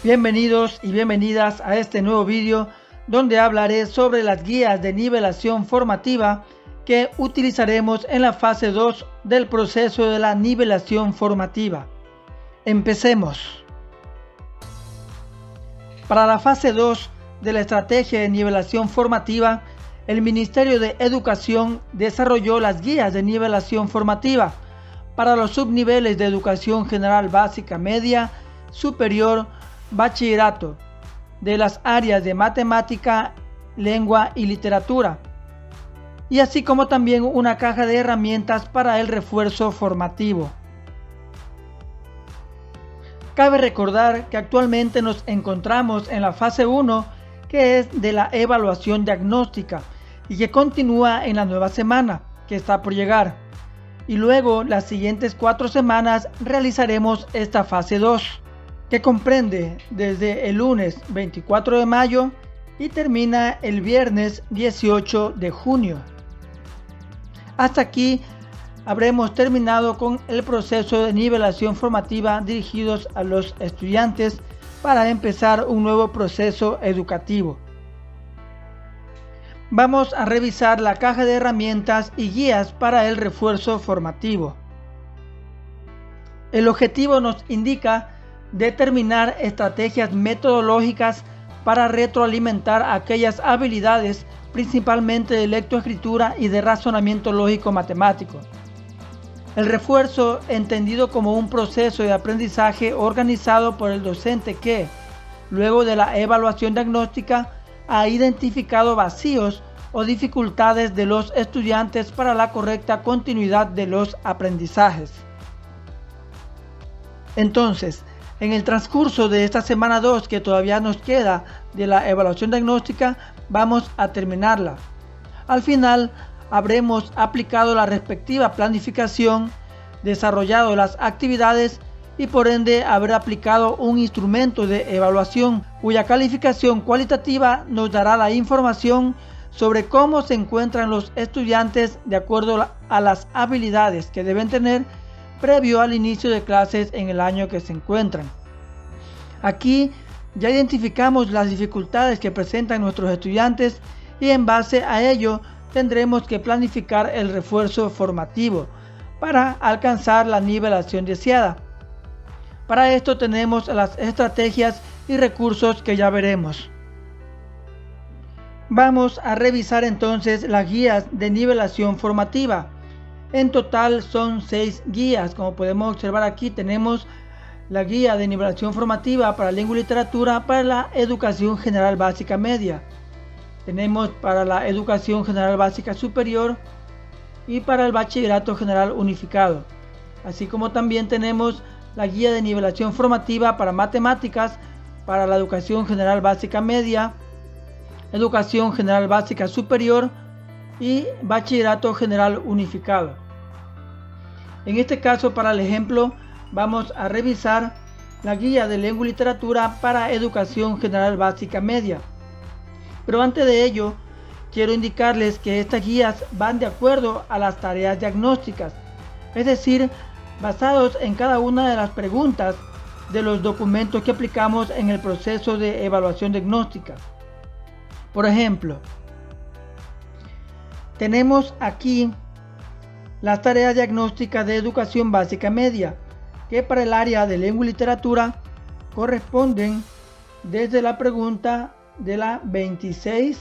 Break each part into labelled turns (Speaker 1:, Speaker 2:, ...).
Speaker 1: Bienvenidos y bienvenidas a este nuevo vídeo donde hablaré sobre las guías de nivelación formativa que utilizaremos en la fase 2 del proceso de la nivelación formativa. Empecemos. Para la fase 2 de la estrategia de nivelación formativa, el Ministerio de Educación desarrolló las guías de nivelación formativa para los subniveles de educación general básica media, superior, bachillerato, de las áreas de matemática, lengua y literatura, y así como también una caja de herramientas para el refuerzo formativo. Cabe recordar que actualmente nos encontramos en la fase 1, que es de la evaluación diagnóstica y que continúa en la nueva semana que está por llegar, y luego las siguientes 4 semanas realizaremos esta fase 2, que comprende desde el lunes 24 de mayo y termina el viernes 18 de junio. Hasta aquí habremos terminado con el proceso de nivelación formativa dirigidos a los estudiantes para empezar un nuevo proceso educativo. Vamos a revisar la caja de herramientas y guías para el refuerzo formativo. El objetivo nos indica determinar estrategias metodológicas para retroalimentar aquellas habilidades, principalmente de lectoescritura y de razonamiento lógico matemático. El refuerzo, entendido como un proceso de aprendizaje organizado por el docente que, luego de la evaluación diagnóstica, ha identificado vacíos o dificultades de los estudiantes para la correcta continuidad de los aprendizajes. Entonces, en el transcurso de esta semana 2 que todavía nos queda de la evaluación diagnóstica, vamos a terminarla. Al final, habremos aplicado la respectiva planificación, desarrollado las actividades y por ende haber aplicado un instrumento de evaluación cuya calificación cualitativa nos dará la información sobre cómo se encuentran los estudiantes de acuerdo a las habilidades que deben tener previo al inicio de clases en el año que se encuentran. Aquí ya identificamos las dificultades que presentan nuestros estudiantes y en base a ello tendremos que planificar el refuerzo formativo para alcanzar la nivelación deseada. Para esto tenemos las estrategias y recursos que ya veremos. Vamos a revisar entonces las guías de nivelación formativa. En total son 6 guías. Como podemos observar aquí tenemos la guía de nivelación formativa para lengua y literatura para la educación general básica media. Tenemos para la educación general básica superior y para el bachillerato general unificado. Así como también tenemos la guía de nivelación formativa para matemáticas para la educación general básica media, educación general básica superior y bachillerato general unificado. En este caso, para el ejemplo, vamos a revisar la guía de lengua y literatura para educación general básica media. Pero antes de ello, quiero indicarles que estas guías van de acuerdo a las tareas diagnósticas, es decir, basados en cada una de las preguntas de los documentos que aplicamos en el proceso de evaluación diagnóstica. Por ejemplo, tenemos aquí las tareas diagnósticas de educación básica media, que para el área de lengua y literatura corresponden desde la pregunta de la 26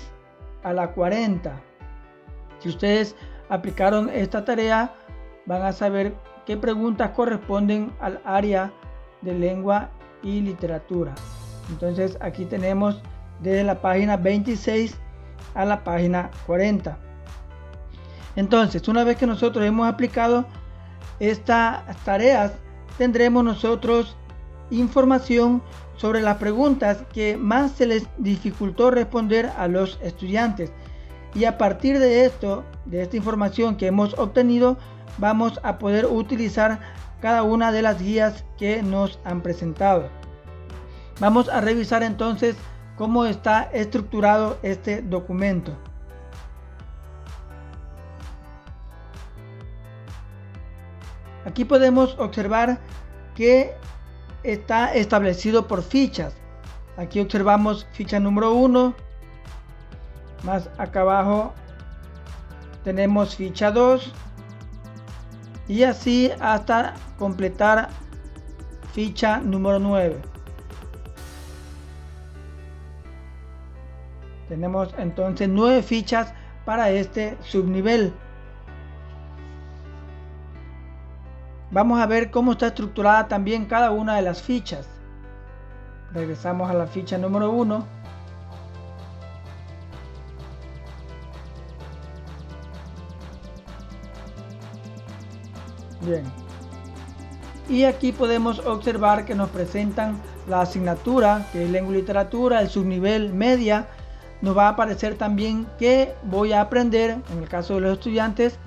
Speaker 1: a la 40. Si ustedes aplicaron esta tarea, van a saber qué preguntas corresponden al área de lengua y literatura. Entonces aquí tenemos desde la página 26 a la página 40. Entonces, una vez que nosotros hemos aplicado estas tareas, tendremos nosotros información sobre las preguntas que más se les dificultó responder a los estudiantes. Y a partir de esto, de esta información que hemos obtenido, vamos a poder utilizar cada una de las guías que nos han presentado. Vamos a revisar entonces cómo está estructurado este documento. Aquí podemos observar que está establecido por fichas. Aquí observamos ficha número 1, más acá abajo tenemos ficha 2 y así hasta completar ficha número 9. Tenemos entonces 9 fichas para este subnivel. Vamos a ver cómo está estructurada también cada una de las fichas. Regresamos a la ficha número 1. Bien. Y aquí podemos observar que nos presentan la asignatura, que es lengua y literatura, el subnivel media. Nos va a aparecer también que voy a aprender, en el caso de los estudiantes,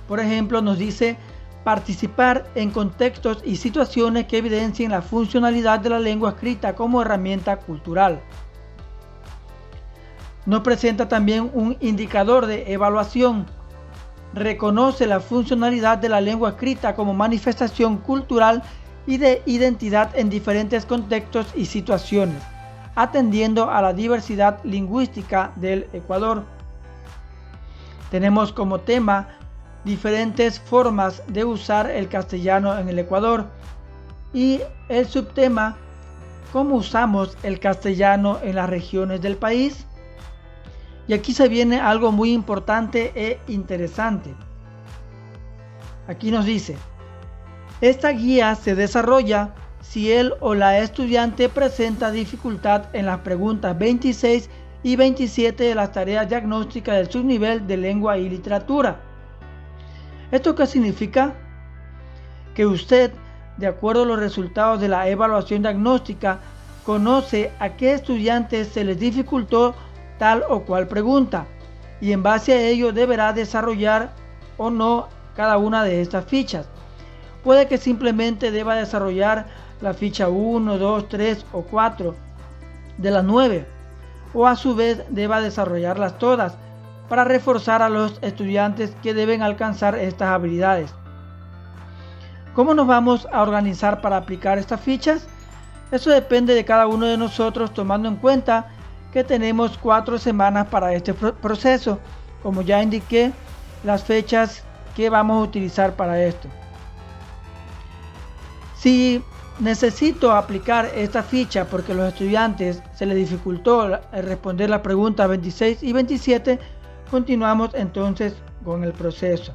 Speaker 1: por ejemplo, nos dice participar en contextos y situaciones que evidencien la funcionalidad de la lengua escrita como herramienta cultural. Nos presenta también un indicador de evaluación. Reconoce la funcionalidad de la lengua escrita como manifestación cultural y de identidad en diferentes contextos y situaciones, atendiendo a la diversidad lingüística del Ecuador. Tenemos como tema diferentes formas de usar el castellano en el Ecuador y el subtema cómo usamos el castellano en las regiones del país. Y aquí se viene algo muy importante e interesante. Aquí nos dice: esta guía se desarrolla si él o la estudiante presenta dificultad en las preguntas 26 y 27 de las tareas diagnósticas del subnivel de lengua y literatura. ¿Esto qué significa? Que usted, de acuerdo a los resultados de la evaluación diagnóstica, conoce a qué estudiantes se les dificultó tal o cual pregunta y en base a ello deberá desarrollar o no cada una de estas fichas. Puede que simplemente deba desarrollar la ficha 1, 2, 3 o 4 de las 9 o a su vez deba desarrollarlas todas para reforzar a los estudiantes que deben alcanzar estas habilidades. ¿Cómo nos vamos a organizar para aplicar estas fichas? Eso depende de cada uno de nosotros, tomando en cuenta que tenemos 4 semanas para este proceso. Como ya indiqué, las fechas que vamos a utilizar para esto. Si necesito aplicar esta ficha porque a los estudiantes se les dificultó responder las preguntas 26 y 27, continuamos entonces con el proceso.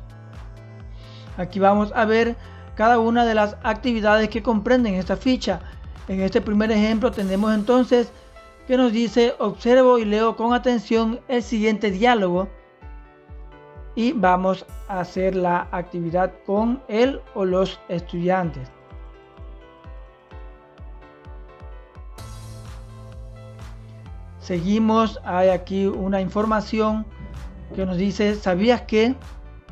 Speaker 1: Aquí vamos a ver cada una de las actividades que comprenden esta ficha. En este primer ejemplo tenemos entonces que nos dice: observo y leo con atención el siguiente diálogo y vamos a hacer la actividad con él o los estudiantes. Seguimos, hay aquí una información que nos dice: ¿sabías que?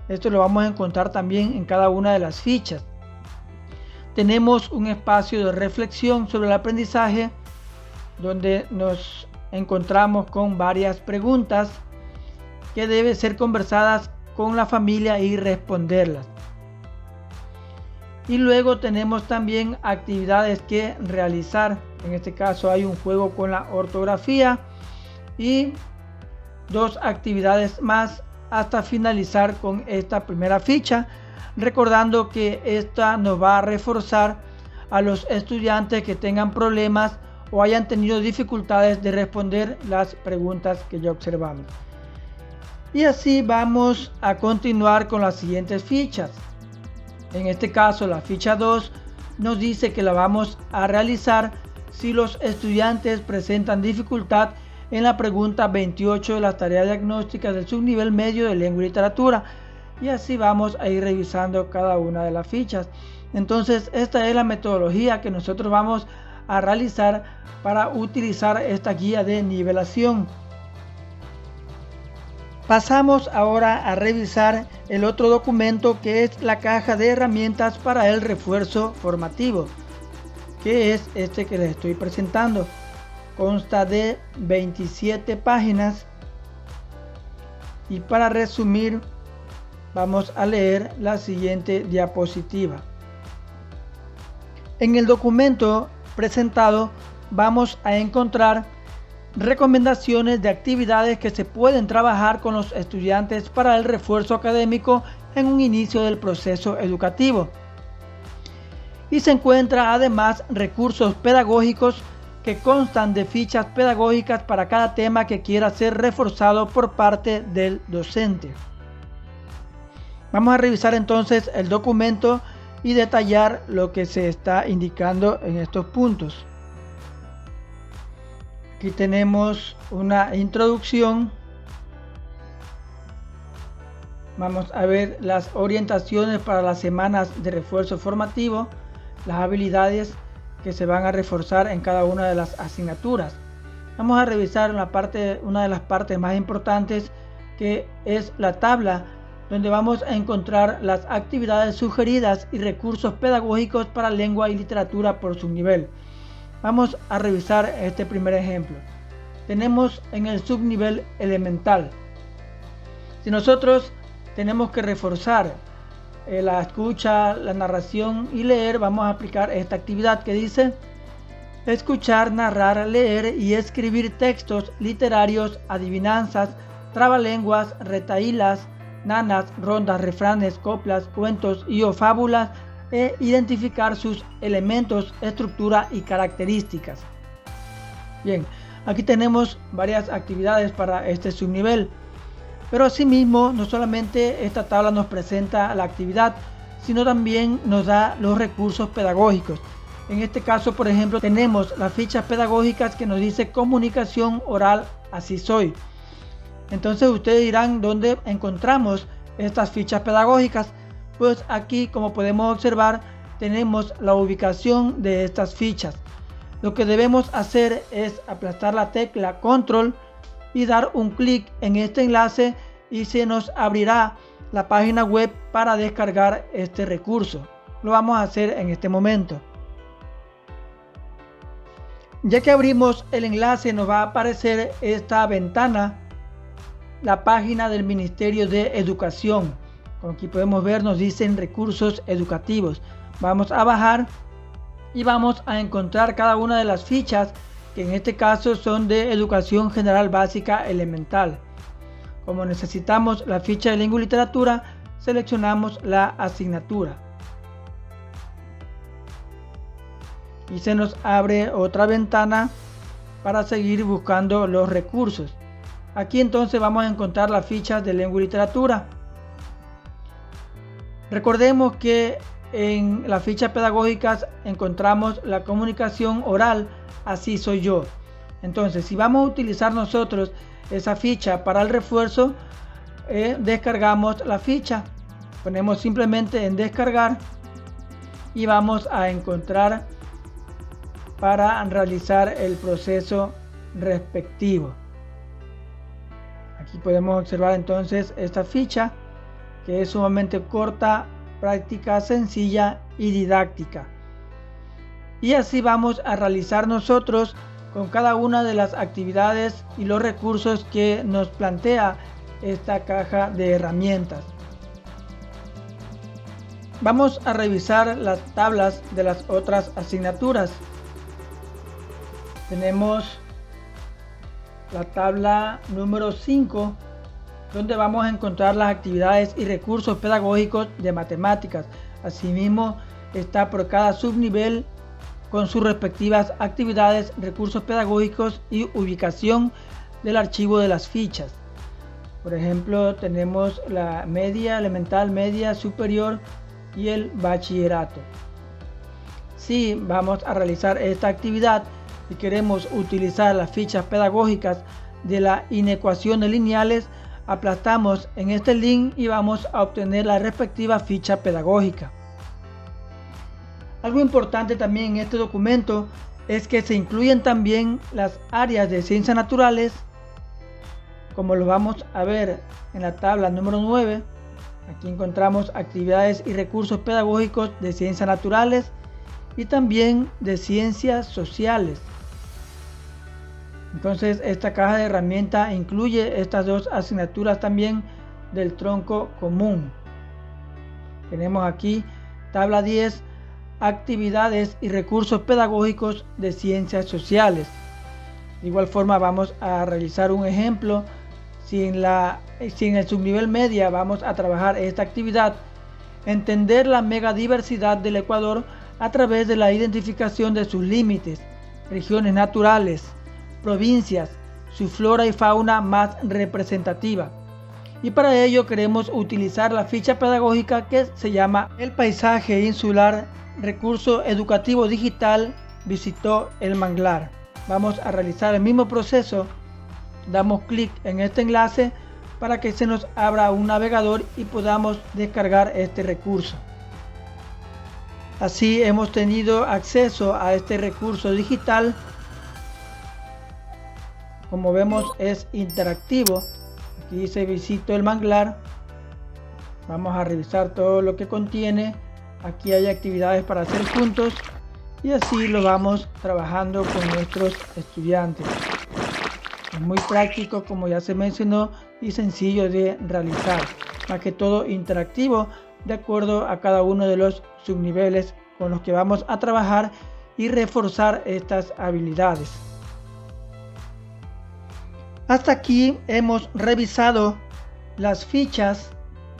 Speaker 1: Esto lo vamos a encontrar también en cada una de las fichas. Tenemos un espacio de reflexión sobre el aprendizaje donde nos encontramos con varias preguntas que deben ser conversadas con la familia y responderlas. Y luego tenemos también actividades que realizar. En este caso hay un juego con la ortografía y 2 actividades más hasta finalizar con esta primera ficha, recordando que esta nos va a reforzar a los estudiantes que tengan problemas o hayan tenido dificultades de responder las preguntas que ya observamos. Y así vamos a continuar con las siguientes fichas. En este caso la ficha 2 nos dice que la vamos a realizar si los estudiantes presentan dificultad en la pregunta 28 de las tareas diagnósticas del subnivel medio de lengua y literatura. Y así vamos a ir revisando cada una de las fichas. Entonces esta es la metodología que nosotros vamos a realizar para utilizar esta guía de nivelación. Pasamos ahora a revisar el otro documento, que es la caja de herramientas para el refuerzo formativo, que es este que les estoy presentando. Consta de 27 páginas y para resumir vamos a leer la siguiente diapositiva. En el documento presentado vamos a encontrar recomendaciones de actividades que se pueden trabajar con los estudiantes para el refuerzo académico en un inicio del proceso educativo. Y se encuentra además recursos pedagógicos que constan de fichas pedagógicas para cada tema que quiera ser reforzado por parte del docente. Vamos a revisar entonces el documento y detallar lo que se está indicando en estos puntos. Aquí tenemos una introducción. Vamos a ver las orientaciones para las semanas de refuerzo formativo, las habilidades que se van a reforzar en cada una de las asignaturas. Vamos a revisar una de las partes más importantes, que es la tabla, donde vamos a encontrar las actividades sugeridas y recursos pedagógicos para lengua y literatura por su nivel. Vamos a revisar este primer ejemplo. Tenemos en el subnivel elemental. Si nosotros tenemos que reforzar la escucha, la narración y leer, vamos a aplicar esta actividad que dice: escuchar, narrar, leer y escribir textos literarios, adivinanzas, trabalenguas, retahílas, nanas, rondas, refranes, coplas, cuentos y o fábulas, e identificar sus elementos, estructura y características. Bien, aquí tenemos varias actividades para este subnivel, pero asimismo no solamente esta tabla nos presenta la actividad, sino también nos da los recursos pedagógicos. En este caso, por ejemplo, tenemos las fichas pedagógicas que nos dice comunicación oral, así soy. Entonces ustedes dirán, ¿dónde encontramos estas fichas pedagógicas? Pues aquí, como podemos observar, tenemos la ubicación de estas fichas. Lo que debemos hacer es aplastar la tecla control y dar un clic en este enlace y se nos abrirá la página web para descargar este recurso. Lo vamos a hacer en este momento. Ya que abrimos el enlace, nos va a aparecer esta ventana, la página del Ministerio de Educación. Como aquí podemos ver, nos dicen recursos educativos. Vamos a bajar y vamos a encontrar cada una de las fichas, que en este caso son de Educación General Básica Elemental. Como necesitamos la ficha de lengua y literatura, seleccionamos la asignatura. Y se nos abre otra ventana para seguir buscando los recursos. Aquí entonces vamos a encontrar las fichas de lengua y literatura. Recordemos que en las fichas pedagógicas encontramos la comunicación oral, así soy yo. Entonces, si vamos a utilizar nosotros esa ficha para el refuerzo, descargamos la ficha, ponemos simplemente en descargar y vamos a encontrar para realizar el proceso respectivo. Aquí podemos observar entonces esta ficha, que es sumamente corta, práctica, sencilla y didáctica. Y así vamos a realizar nosotros con cada una de las actividades y los recursos que nos plantea esta caja de herramientas. Vamos a revisar las tablas de las otras asignaturas. Tenemos la tabla número 5, donde vamos a encontrar las actividades y recursos pedagógicos de matemáticas. Asimismo, está por cada subnivel con sus respectivas actividades, recursos pedagógicos y ubicación del archivo de las fichas. Por ejemplo, tenemos la media, elemental, media, superior y el bachillerato. Si vamos a realizar esta actividad y queremos utilizar las fichas pedagógicas de las inecuaciones lineales, aplastamos en este link y vamos a obtener la respectiva ficha pedagógica. Algo importante también en este documento es que se incluyen también las áreas de ciencias naturales, como lo vamos a ver en la tabla número 9. Aquí encontramos actividades y recursos pedagógicos de ciencias naturales y también de ciencias sociales. Entonces, esta caja de herramientas incluye estas dos asignaturas también del tronco común. Tenemos aquí tabla 10, actividades y recursos pedagógicos de ciencias sociales. De igual forma vamos a realizar un ejemplo. Si en el subnivel media vamos a trabajar esta actividad, entender la megadiversidad del Ecuador a través de la identificación de sus límites, regiones naturales, provincias, su flora y fauna más representativa. Y para ello queremos utilizar la ficha pedagógica que se llama El paisaje insular, recurso educativo digital, visitó el manglar. Vamos a realizar el mismo proceso. Damos clic en este enlace para que se nos abra un navegador y podamos descargar este recurso. Así hemos tenido acceso a este recurso digital. Como vemos, es interactivo. Aquí dice visito el manglar. Vamos a revisar todo lo que contiene. Aquí hay actividades para hacer juntos y así lo vamos trabajando con nuestros estudiantes. Es muy práctico, como ya se mencionó, y sencillo de realizar, más que todo interactivo de acuerdo a cada uno de los subniveles con los que vamos a trabajar y reforzar estas habilidades. Hasta aquí hemos revisado las fichas,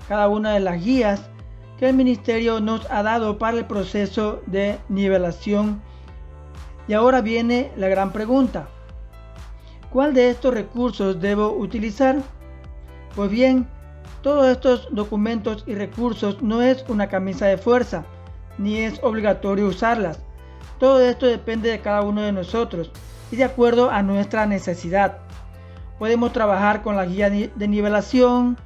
Speaker 1: cada una de las guías que el Ministerio nos ha dado para el proceso de nivelación. Y ahora viene la gran pregunta: ¿cuál de estos recursos debo utilizar? Pues bien, todos estos documentos y recursos no es una camisa de fuerza, ni es obligatorio usarlas. Todo esto depende de cada uno de nosotros y de acuerdo a nuestra necesidad. Podemos trabajar con la guía de nivelación,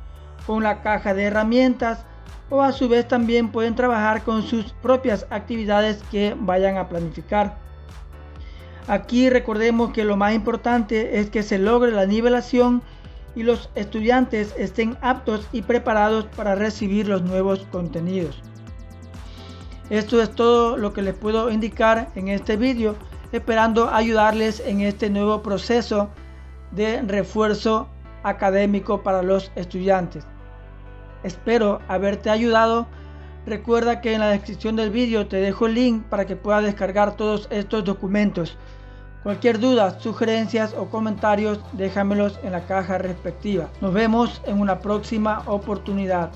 Speaker 1: con la caja de herramientas, o a su vez también pueden trabajar con sus propias actividades que vayan a planificar. Aquí recordemos que lo más importante es que se logre la nivelación y los estudiantes estén aptos y preparados para recibir los nuevos contenidos. Esto es todo lo que les puedo indicar en este vídeo, esperando ayudarles en este nuevo proceso de refuerzo académico para los estudiantes. Espero haberte ayudado. Recuerda que en la descripción del vídeo te dejo el link para que puedas descargar todos estos documentos. Cualquier duda, sugerencias o comentarios, déjamelos en la caja respectiva. Nos vemos en una próxima oportunidad.